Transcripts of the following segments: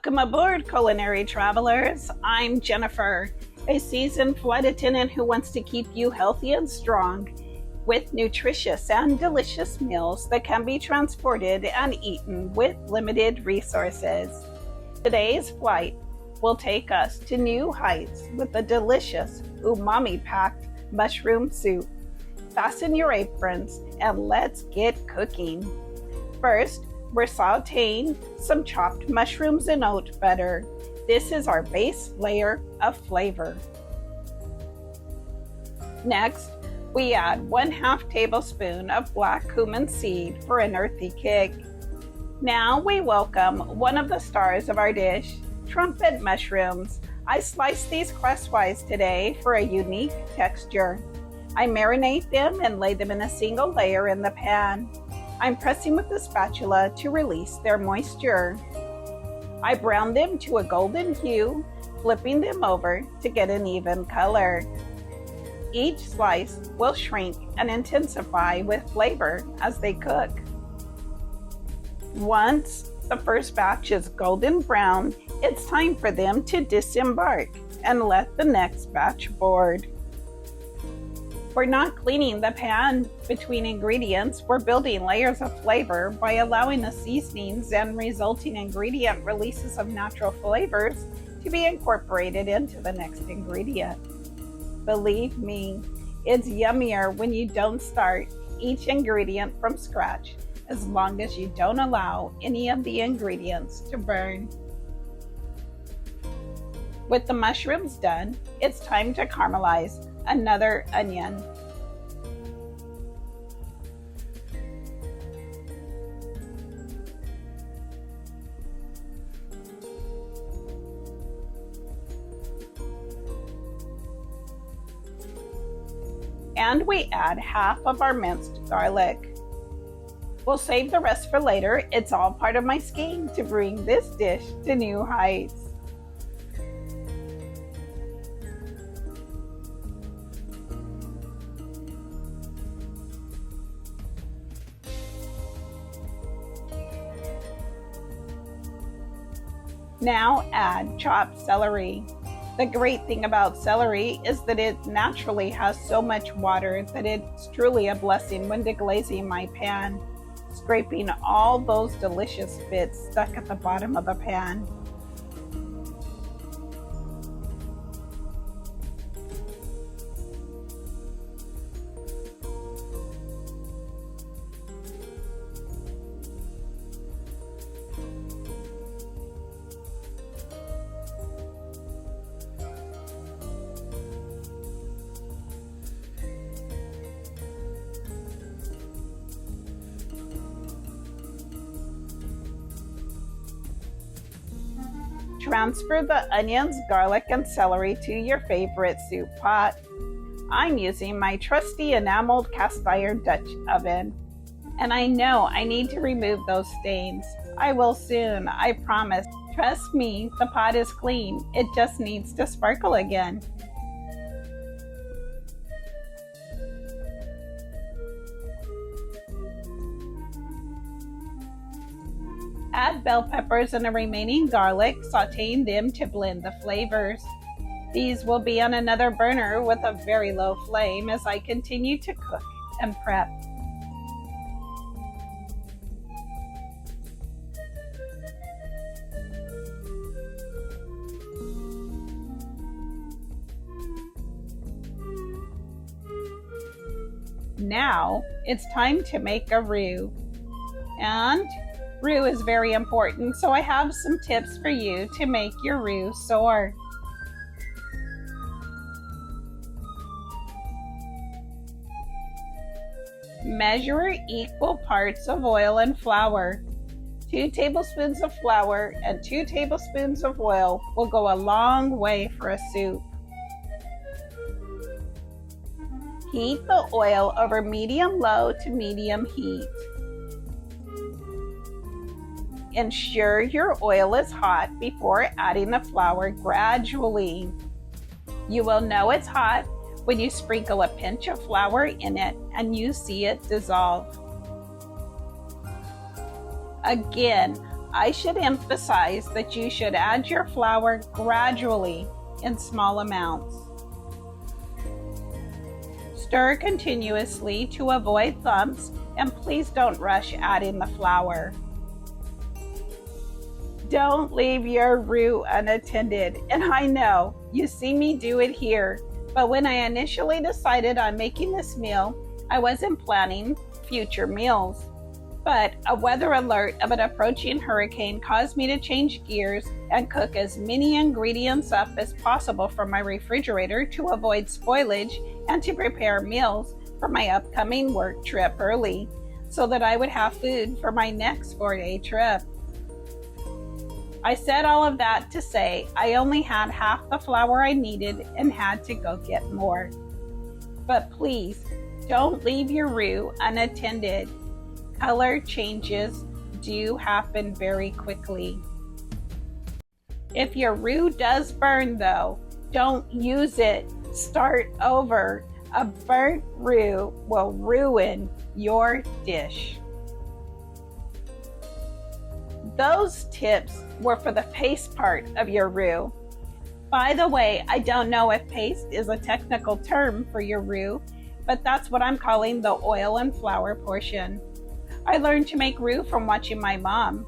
Welcome aboard, culinary travelers. I'm Jennifer, a seasoned flight attendant who wants to keep you healthy and strong with nutritious and delicious meals that can be transported and eaten with limited resources. Today's flight will take us to new heights with a delicious umami-packed mushroom soup. Fasten your aprons and let's get cooking. First, we're sautéing some chopped mushrooms in oat butter. This is our base layer of flavor. Next, we add 1/2 tablespoon of black cumin seed for an earthy kick. Now we welcome one of the stars of our dish, trumpet mushrooms. I sliced these crustwise today for a unique texture. I marinate them and lay them in a single layer in the pan. I'm pressing with the spatula to release their moisture. I brown them to a golden hue, flipping them over to get an even color. Each slice will shrink and intensify with flavor as they cook. Once the first batch is golden brown, it's time for them to disembark and let the next batch board. We're not cleaning the pan between ingredients. We're building layers of flavor by allowing the seasonings and resulting ingredient releases of natural flavors to be incorporated into the next ingredient. Believe me, it's yummier when you don't start each ingredient from scratch, as long as you don't allow any of the ingredients to burn. With the mushrooms done, it's time to caramelize another onion. And we add 1/2 of our minced garlic. We'll save the rest for later. It's all part of my scheme to bring this dish to new heights. Now add chopped celery. The great thing about celery is that it naturally has so much water that it's truly a blessing when deglazing my pan, scraping all those delicious bits stuck at the bottom of the pan. Transfer the onions, garlic, and celery to your favorite soup pot. I'm using my trusty enameled cast iron Dutch oven, and I know I need to remove those stains. I will soon, I promise. Trust me, the pot is clean. It just needs to sparkle again. Add bell peppers and the remaining garlic, sautéing them to blend the flavors. These will be on another burner with a very low flame as I continue to cook and prep. Now it's time to make a roux. And roux is very important, so I have some tips for you to make your roux soar. Measure equal parts of oil and flour. 2 tablespoons of flour and 2 tablespoons of oil will go a long way for a soup. Heat the oil over medium-low to medium heat. Ensure your oil is hot before adding the flour gradually. You will know it's hot when you sprinkle a pinch of flour in it and you see it dissolve. Again, I should emphasize that you should add your flour gradually in small amounts. Stir continuously to avoid lumps, and please don't rush adding the flour. Don't leave your roux unattended, and I know you see me do it here, but when I initially decided on making this meal, I wasn't planning future meals. But a weather alert of an approaching hurricane caused me to change gears and cook as many ingredients up as possible from my refrigerator to avoid spoilage and to prepare meals for my upcoming work trip early so that I would have food for my next 4-day trip. I said all of that to say I only had half the flour I needed and had to go get more. But please, don't leave your roux unattended. Color changes do happen very quickly. If your roux does burn though, don't use it. Start over. A burnt roux will ruin your dish. Those tips were for the paste part of your roux. By the way, I don't know if paste is a technical term for your roux, but that's what I'm calling the oil and flour portion. I learned to make roux from watching my mom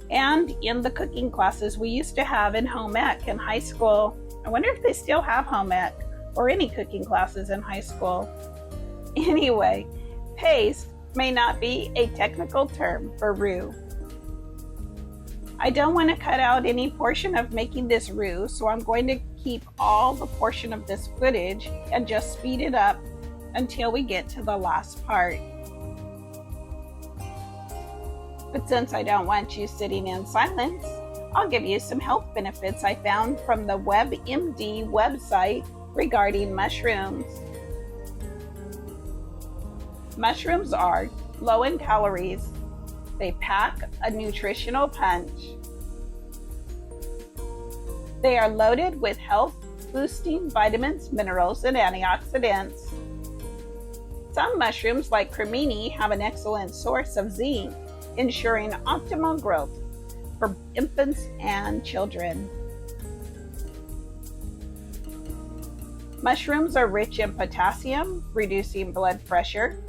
and in the cooking classes we used to have in home ec in high school. I wonder if they still have home ec or any cooking classes in high school. Anyway, paste may not be a technical term for roux. I don't want to cut out any portion of making this roux, so I'm going to keep all the portion of this footage and just speed it up until we get to the last part. But since I don't want you sitting in silence, I'll give you some health benefits I found from the WebMD website regarding mushrooms. Mushrooms are low in calories. They pack a nutritional punch. They are loaded with health-boosting vitamins, minerals, and antioxidants. Some mushrooms, like cremini, have an excellent source of zinc, ensuring optimal growth for infants and children. Mushrooms are rich in potassium, reducing blood pressure.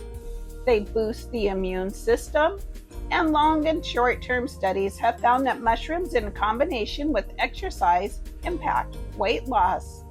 They boost the immune system, and long and short-term studies have found that mushrooms in combination with exercise impact weight loss.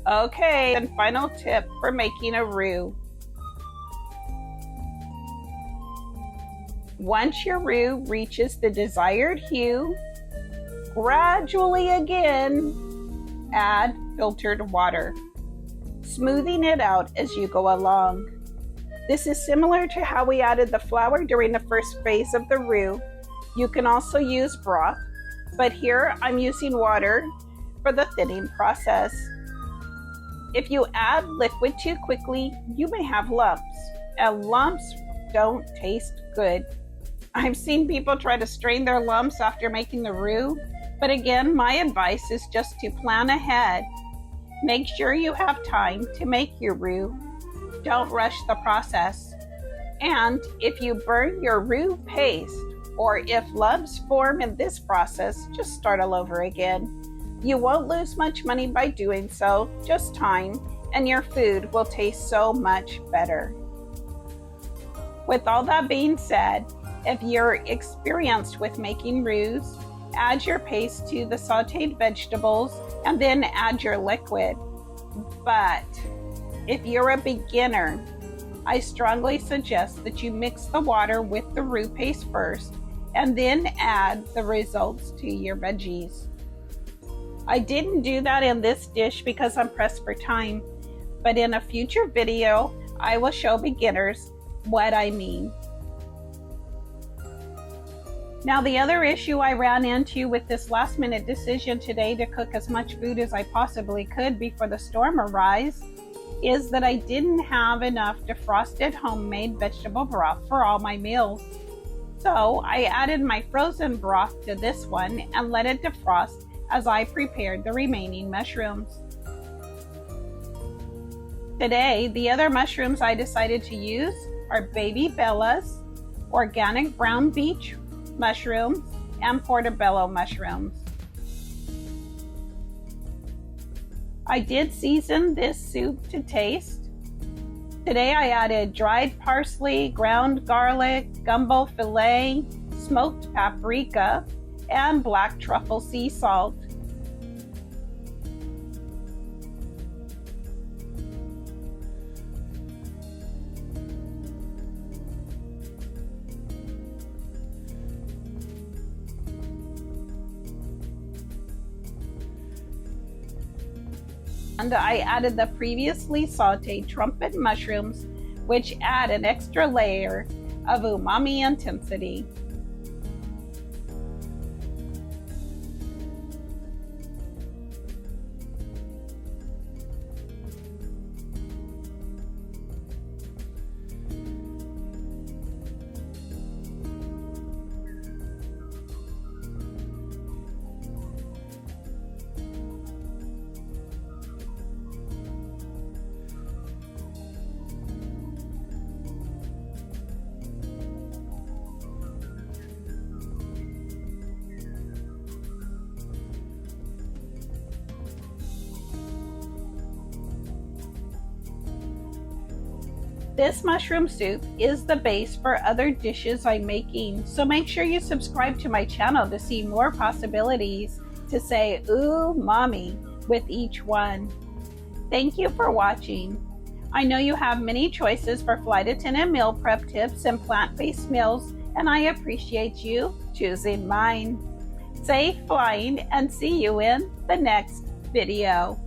Okay, and final tip for making a roux. Once your roux reaches the desired hue, gradually again add filtered water, smoothing it out as you go along. This is similar to how we added the flour during the first phase of the roux. You can also use broth, but here I'm using water for the thinning process. If you add liquid too quickly, you may have lumps, and lumps don't taste good. I've seen people try to strain their lumps after making the roux, but again, my advice is just to plan ahead. Make sure you have time to make your roux. Don't rush the process. And if you burn your roux paste, or if lumps form in this process, just start all over again. You won't lose much money by doing so, just time, and your food will taste so much better. With all that being said, if you're experienced with making roux, add your paste to the sautéed vegetables and then add your liquid. But if you're a beginner, I strongly suggest that you mix the water with the roux paste first and then add the results to your veggies. I didn't do that in this dish because I'm pressed for time, but in a future video, I will show beginners what I mean. Now, the other issue I ran into with this last minute decision today to cook as much food as I possibly could before the storm arrives is that I didn't have enough defrosted homemade vegetable broth for all my meals. So I added my frozen broth to this one and let it defrost as I prepared the remaining mushrooms. Today, the other mushrooms I decided to use are baby bellas, organic brown beach mushrooms, and portobello mushrooms. I did season this soup to taste. Today I added dried parsley, ground garlic, gumbo filet, smoked paprika, and black truffle sea salt. And I added the previously sauteed trumpet mushrooms, which add an extra layer of umami intensity. This mushroom soup is the base for other dishes I'm making, so make sure you subscribe to my channel to see more possibilities to say "Ooh, Mommy" with each one. Thank you for watching. I know you have many choices for flight attendant meal prep tips and plant-based meals, and I appreciate you choosing mine. Safe flying and see you in the next video.